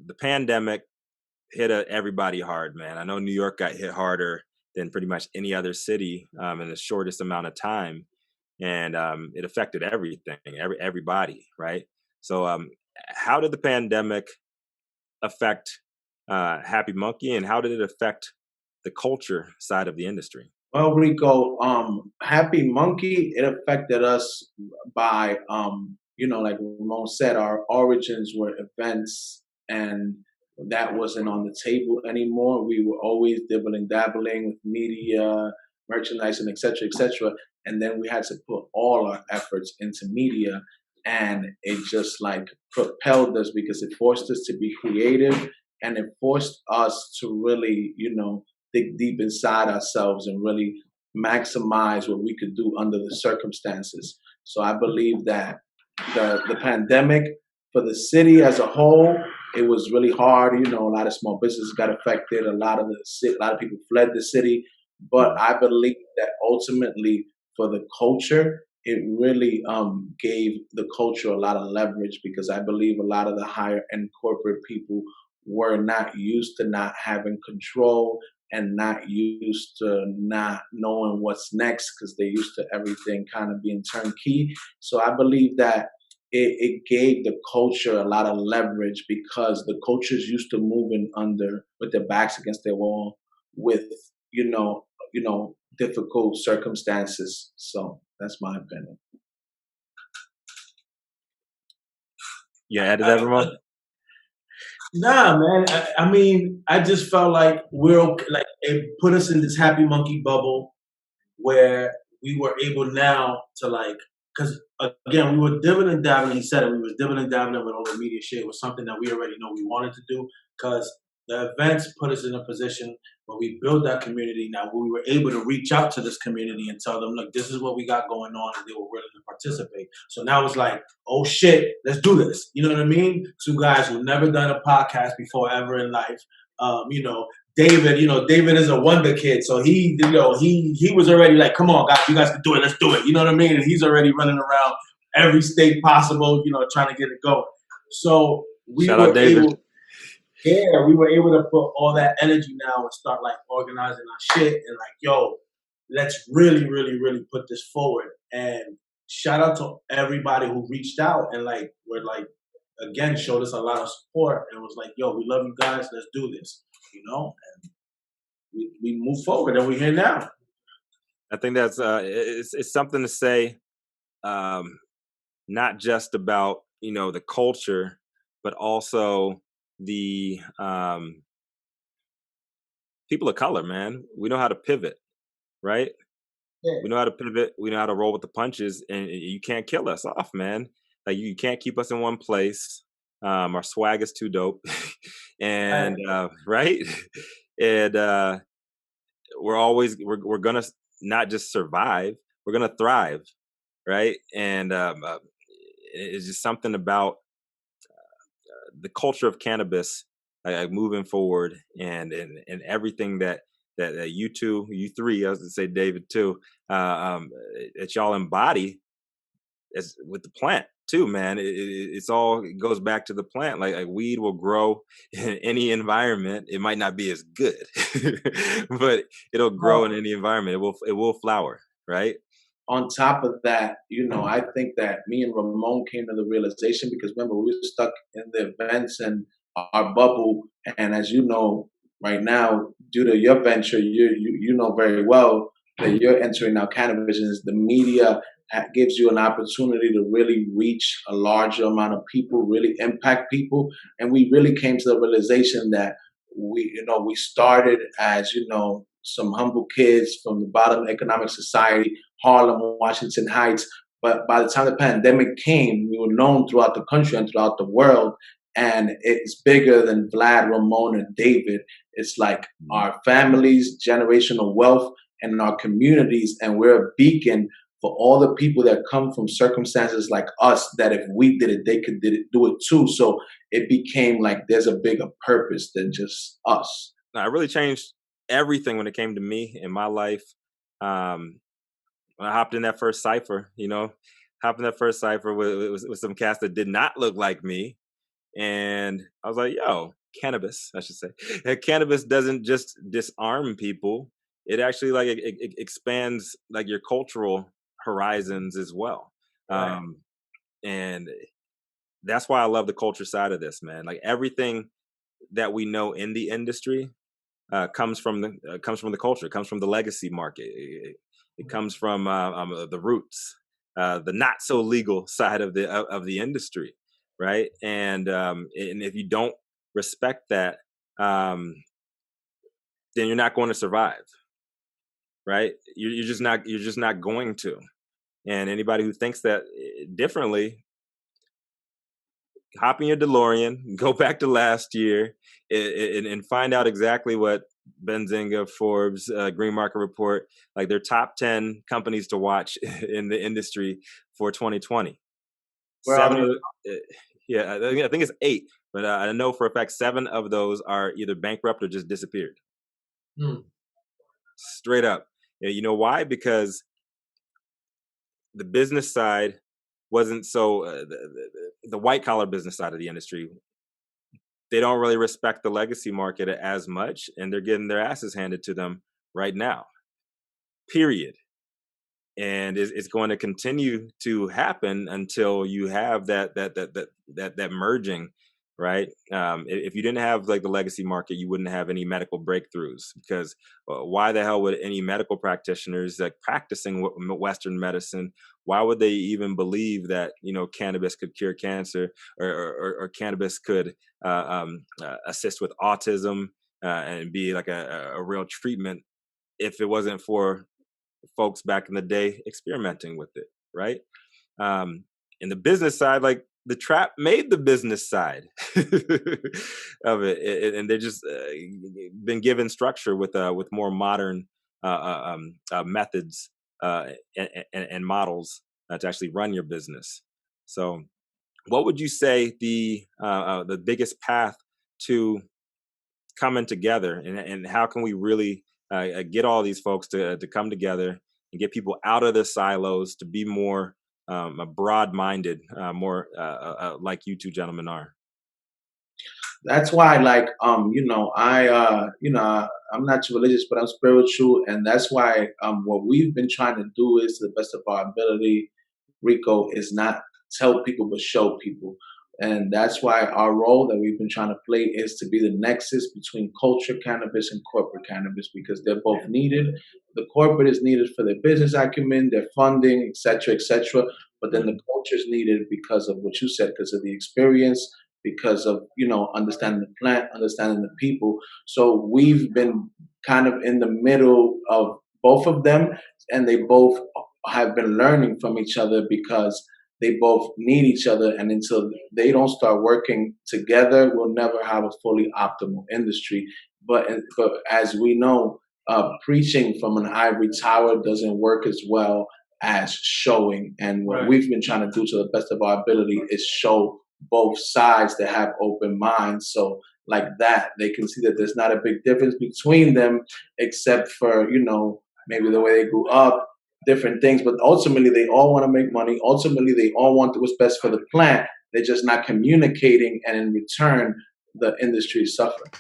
the pandemic hit everybody hard, man. I know New York got hit harder than pretty much any other city in the shortest amount of time, and it affected everything, everybody, right? So, how did the pandemic affect Happy Monkey, and how did it affect the culture side of the industry? Well, Rico, Happy Monkey, it affected us by, like Ramon said, our origins were events, and that wasn't on the table anymore. We were always dibbling, dabbling with media, merchandising, et cetera, et cetera. And then we had to put all our efforts into media, and it just like propelled us because it forced us to be creative, and it forced us to really, dig deep inside ourselves and really maximize what we could do under the circumstances. So I believe that the pandemic for the city as a whole, it was really hard. A lot of small businesses got affected. A lot of people fled the city. But I believe that ultimately for the culture, it really gave the culture a lot of leverage because I believe a lot of the higher end corporate people were not used to not having control and not used to not knowing what's next because they're used to everything kind of being turnkey. So I believe that it gave the culture a lot of leverage because the culture's used to moving under with their backs against their wall with, difficult circumstances. So that's my opinion. Yeah, added that, Ramon? Nah, man. I mean, I just felt like like it put us in this Happy Monkey bubble where we were able now to like, because again, we were dibbling and dabbling. He said it. We was dibbling and dabbling with all the media shit. It was something that we already know we wanted to do because the events put us in a position where we built that community. Now we were able to reach out to this community and tell them, look, this is what we got going on, and they were willing to participate. So now it's like, oh shit, let's do this. You know what I mean? Two guys who've never done a podcast before ever in life. David is a wonder kid, so he was already like, come on, guys, you guys can do it, let's do it. You know what I mean? And he's already running around every state possible, trying to get it going. So Shout out David. We were able to put all that energy now and start like organizing our shit and like, yo, let's really, really, really put this forward. And shout out to everybody who reached out and like were like, again, showed us a lot of support and was like, yo, we love you guys, let's do this, and we move forward and we're here now. I think that's it's something to say, not just about the culture, but also the people of color, man. We know how to pivot, right? Yeah. We know how to pivot. We know how to roll with the punches, and you can't kill us off, man. Like you can't keep us in one place. Our swag is too dope, and right, and we're gonna not just survive, we're gonna thrive, right? And it's just something about the culture of cannabis, like moving forward, and everything that you two, you three, I was gonna say David too, that y'all embody as with the plant too, man. It's all, it goes back to the plant. Like weed will grow in any environment. It might not be as good, but it'll grow in any environment. It will flower, right? On top of that, I think that me and Ramon came to the realization because remember we were stuck in the events and our bubble, and as you know, right now, due to your venture, you know very well that you're entering now CANiVISION. The media gives you an opportunity to really reach a larger amount of people, really impact people, and we really came to the realization that we started as some humble kids from the bottom economic society, Harlem, Washington Heights. But by the time the pandemic came, we were known throughout the country and throughout the world. And it's bigger than Vlad, Ramon, and David. It's like our families, generational wealth, and our communities. And we're a beacon for all the people that come from circumstances like us, that if we did it, they could do it too. So it became like there's a bigger purpose than just us. I really changed everything when it came to me in my life. When I hopped in that first cipher, with some cats that did not look like me, And I was like, yo, cannabis, I should say. Cannabis doesn't just disarm people. It actually like it expands like your cultural horizons as well. Right. And that's why I love the culture side of this, man. Like everything that we know in the industry comes from the culture, comes from the legacy market. It comes from the roots, the not so legal side of the industry, right? And if you don't respect that, then you're not going to survive, right? You're just not going to. And anybody who thinks that differently, hop in your DeLorean, go back to last year, and find out exactly what Benzinga, Forbes, Green Market Report, like their top 10 companies to watch in the industry for 2020. We're on Seven of it. the, yeah, I think it's 8, but I know for a fact 7 of those are either bankrupt or just disappeared. Straight up. You know why? Because the business side wasn't so the white collar business side of the industry, they don't really respect the legacy market as much, and they're getting their asses handed to them right now, period. And it's going to continue to happen until you have that merging, right? If you didn't have like the legacy market, you wouldn't have any medical breakthroughs, because why the hell would any medical practitioners like practicing Western medicine, why would they even believe that cannabis could cure cancer, or cannabis could assist with autism, and be like a real treatment, if it wasn't for folks back in the day experimenting with it, right? In the business side, like the trap made the business side of it, and they're just been given structure with more modern methods and models to actually run your business. So, what would you say the biggest path to coming together, and how can we really get all these folks to come together and get people out of the silos to be more broad-minded, more like you two gentlemen are? That's why, like, I'm not too religious, but I'm spiritual, and that's why, what we've been trying to do is, to the best of our ability, Rico, is not tell people but show people. And that's why our role that we've been trying to play is to be the nexus between culture cannabis and corporate cannabis, because they're both needed. The corporate is needed for their business acumen, their funding, et cetera, et cetera. But then the culture is needed because of what you said, because of the experience, because of understanding the plant, understanding the people. So we've been kind of in the middle of both of them, and they both have been learning from each other, because they both need each other. And until they don't start working together, we'll never have a fully optimal industry. But as we know, preaching from an ivory tower doesn't work as well as showing. And what Right. we've been trying to do to the best of our ability is show both sides that have open minds. So like that, they can see that there's not a big difference between them, except for, maybe the way they grew up, different things. But ultimately, they all want to make money. Ultimately, they all want what's best for the plant. They're just not communicating. And in return, the industry is suffering.